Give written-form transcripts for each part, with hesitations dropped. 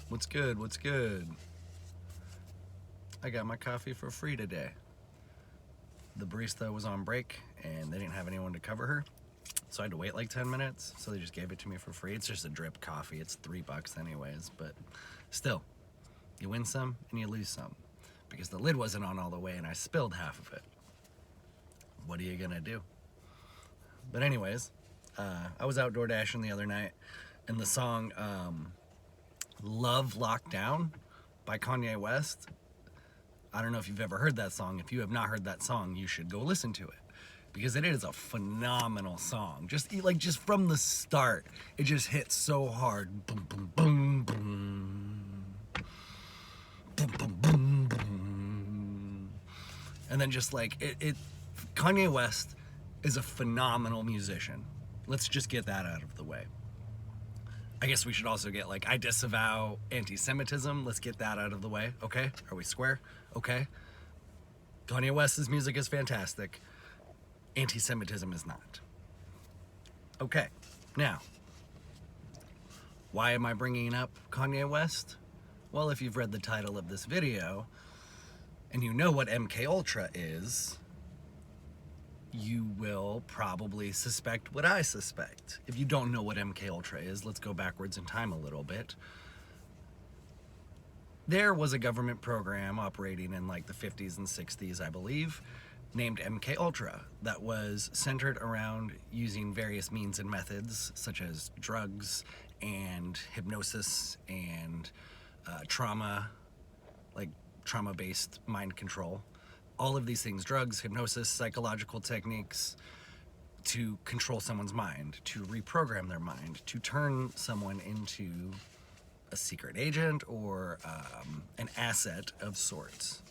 What's good? What's good? I got my coffee for free today. The barista was on break and they didn't have anyone to cover her. So I had to wait like 10 minutes. So they just gave it to me for free. It's just a drip coffee. It's $3 anyways. But still, you win some and you lose some. Because the lid wasn't on all the way and I spilled half of it. What are you gonna do? But anyways, I was outdoor dashing the other night and the song Love Lockdown by Kanye West. I don't know if you've ever heard that song. If you have not heard that song, you should go listen to it because it is a phenomenal song. Just from the start, it just hits so hard. Boom, boom, boom, boom. Boom, boom, boom, boom. And then just like it Kanye West is a phenomenal musician. Let's just get that out of the way. I guess we should also get like, I disavow anti-Semitism. Let's get that out of the way. Okay? Are we square? Okay. Kanye West's music is fantastic. Anti-Semitism is not. Okay. Now, why am I bringing up Kanye West? Well, if you've read the title of this video and you know what MK Ultra is, you will probably suspect what I suspect. If you don't know what MK Ultra is, let's go backwards in time a little bit. There was a government program operating in like the 50s and 60s, I believe, named MK Ultra that was centered around using various means and methods such as drugs and hypnosis and trauma-based mind control. All of these things, drugs, hypnosis, psychological techniques, to control someone's mind, to reprogram their mind, to turn someone into a secret agent or an asset of sorts.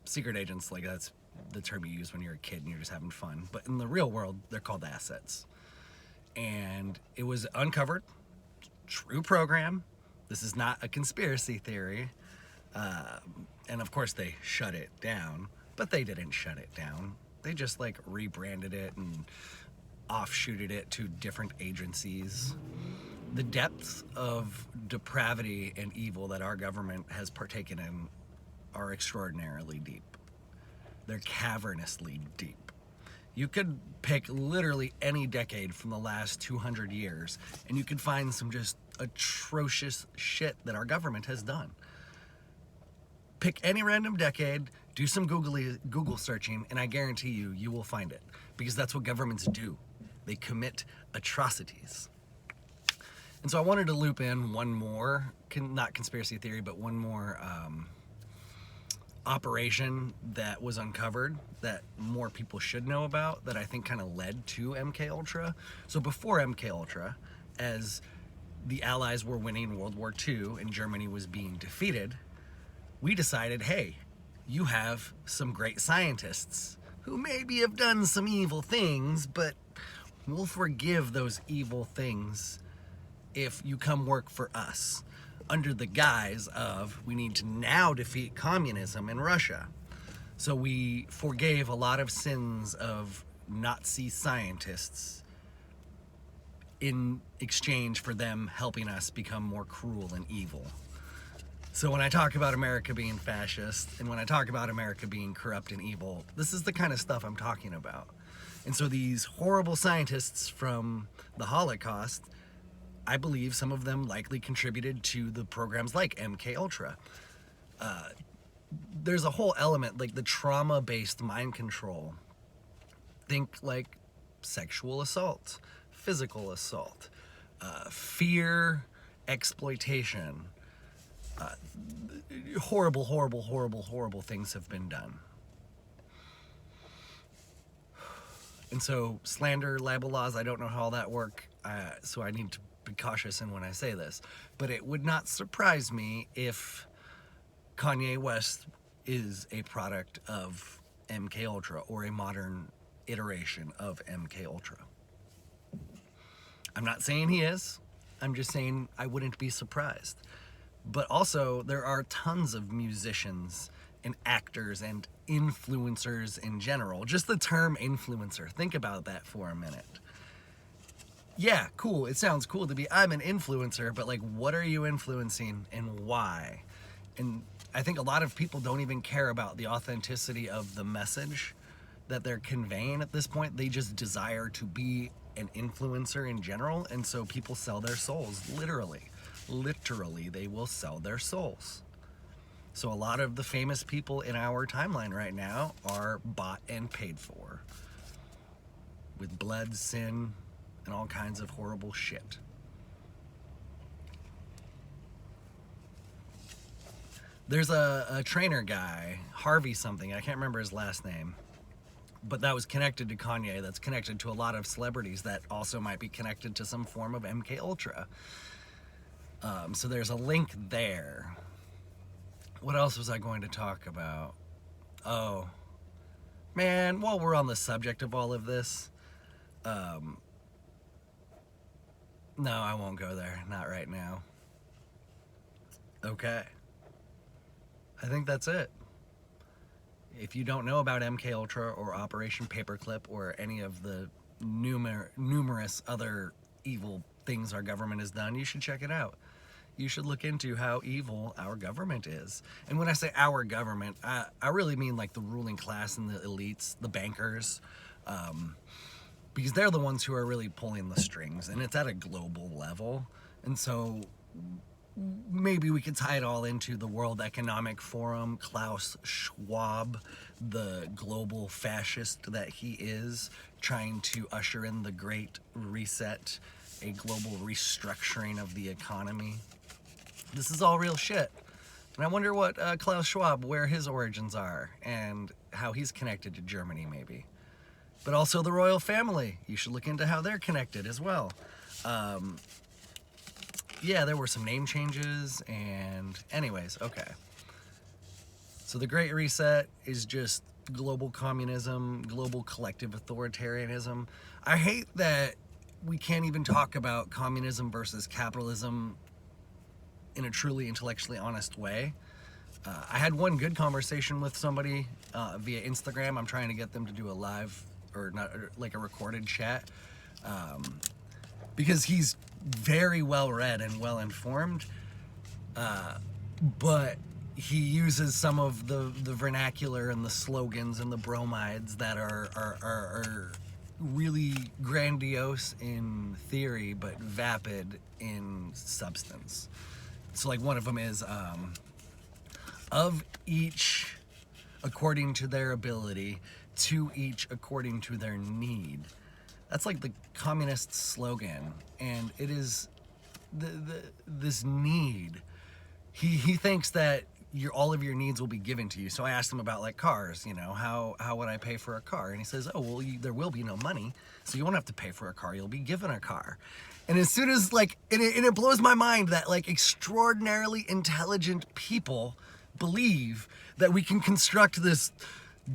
Secret agents, like that's the term you use when you're a kid and you're just having fun. But in the real world, they're called assets. And it was uncovered, true program. This is not a conspiracy theory. And of course they shut it down, but they didn't shut it down. They just like rebranded it and offshooted it to different agencies. The depths of depravity and evil that our government has partaken in are extraordinarily deep. They're cavernously deep. You could pick literally any decade from the last 200 years and you could find some just atrocious shit that our government has done. Pick any random decade, do some Google searching, and I guarantee you will find it. Because that's what governments do. They commit atrocities. And so I wanted to loop in one more, not conspiracy theory, but one more operation that was uncovered that more people should know about, that I think kind of led to MK Ultra. So before MK Ultra, as the Allies were winning World War II and Germany was being defeated, we decided, hey, you have some great scientists who maybe have done some evil things, but we'll forgive those evil things if you come work for us, under the guise of we need to now defeat communism in Russia. So we forgave a lot of sins of Nazi scientists in exchange for them helping us become more cruel and evil. So when I talk about America being fascist, and when I talk about America being corrupt and evil, this is the kind of stuff I'm talking about. And so these horrible scientists from the Holocaust, I believe some of them likely contributed to the programs like MK Ultra. There's a whole element, like the trauma-based mind control. Think like sexual assault, physical assault, fear, exploitation. Horrible things have been done. And so slander, libel laws, I don't know how all that work, so I need to be cautious in when I say this. But it would not surprise me if Kanye West is a product of MK Ultra or a modern iteration of MK Ultra. I'm not saying he is. I'm just saying I wouldn't be surprised. But also, there are tons of musicians and actors and influencers in general. Just the term influencer, think about that for a minute. yeah, cool. It sounds cool to be, I'm an influencer, but like, what are you influencing and why? And I think a lot of people don't even care about the authenticity of the message that they're conveying at this point. They just desire to be an influencer in general. And so people sell their souls, literally. Literally, they will sell their souls. So a lot of the famous people in our timeline right now are bought and paid for with blood, sin, and all kinds of horrible shit. There's a trainer guy, Harvey something, I can't remember his last name, but that was connected to Kanye, that's connected to a lot of celebrities that also might be connected to some form of MK Ultra. So there's a link there. What else was I going to talk about? Oh, man, while we're on the subject of all of this, no, I won't go there. Not right now. Okay. I think that's it. If you don't know about MK Ultra or Operation Paperclip or any of the numerous other evil things our government has done, you should check it out. You should look into how evil our government is. And when I say our government, I really mean like the ruling class and the elites, the bankers, because they're the ones who are really pulling the strings, and it's at a global level. And so maybe we could tie it all into the World Economic Forum, Klaus Schwab, the global fascist that he is, trying to usher in the Great Reset, a global restructuring of the economy. This is all real shit. And I wonder what Klaus Schwab, where his origins are, and how he's connected to Germany, maybe. But also the royal family. You should look into how they're connected as well. Yeah, there were some name changes, and anyways, okay. So the Great Reset is just global communism, global collective authoritarianism. I hate that we can't even talk about communism versus capitalism in a truly intellectually honest way. I had one good conversation with somebody via Instagram. I'm trying to get them to do a live, or not, or like a recorded chat, because he's very well read and well informed, but he uses some of the vernacular and the slogans and the bromides that are really grandiose in theory but vapid in substance. So like one of them is of each according to their ability, to each according to their need. That's like the communist slogan, and it is this need. He thinks that all of your needs will be given to you. So I asked him about like cars, you know, how would I pay for a car? And he says, oh, well, there will be no money, so you won't have to pay for a car. You'll be given a car. And as soon as like, and it blows my mind that like extraordinarily intelligent people believe that we can construct this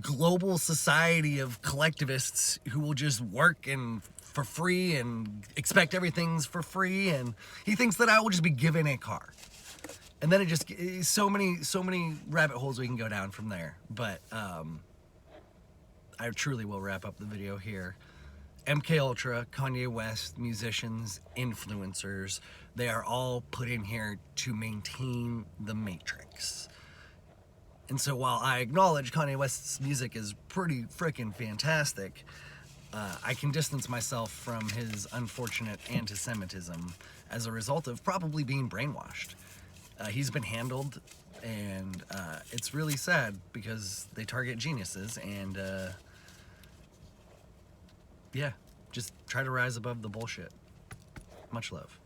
global society of collectivists who will just work and for free and expect everything's for free. And he thinks that I will just be given a car. And then it just, so many rabbit holes we can go down from there. But I truly will wrap up the video here. MK Ultra, Kanye West, musicians, influencers, they are all put in here to maintain the matrix. And so while I acknowledge Kanye West's music is pretty freaking fantastic, I can distance myself from his unfortunate anti-Semitism as a result of probably being brainwashed. He's been handled, and it's really sad because they target geniuses, and yeah, just try to rise above the bullshit. Much love.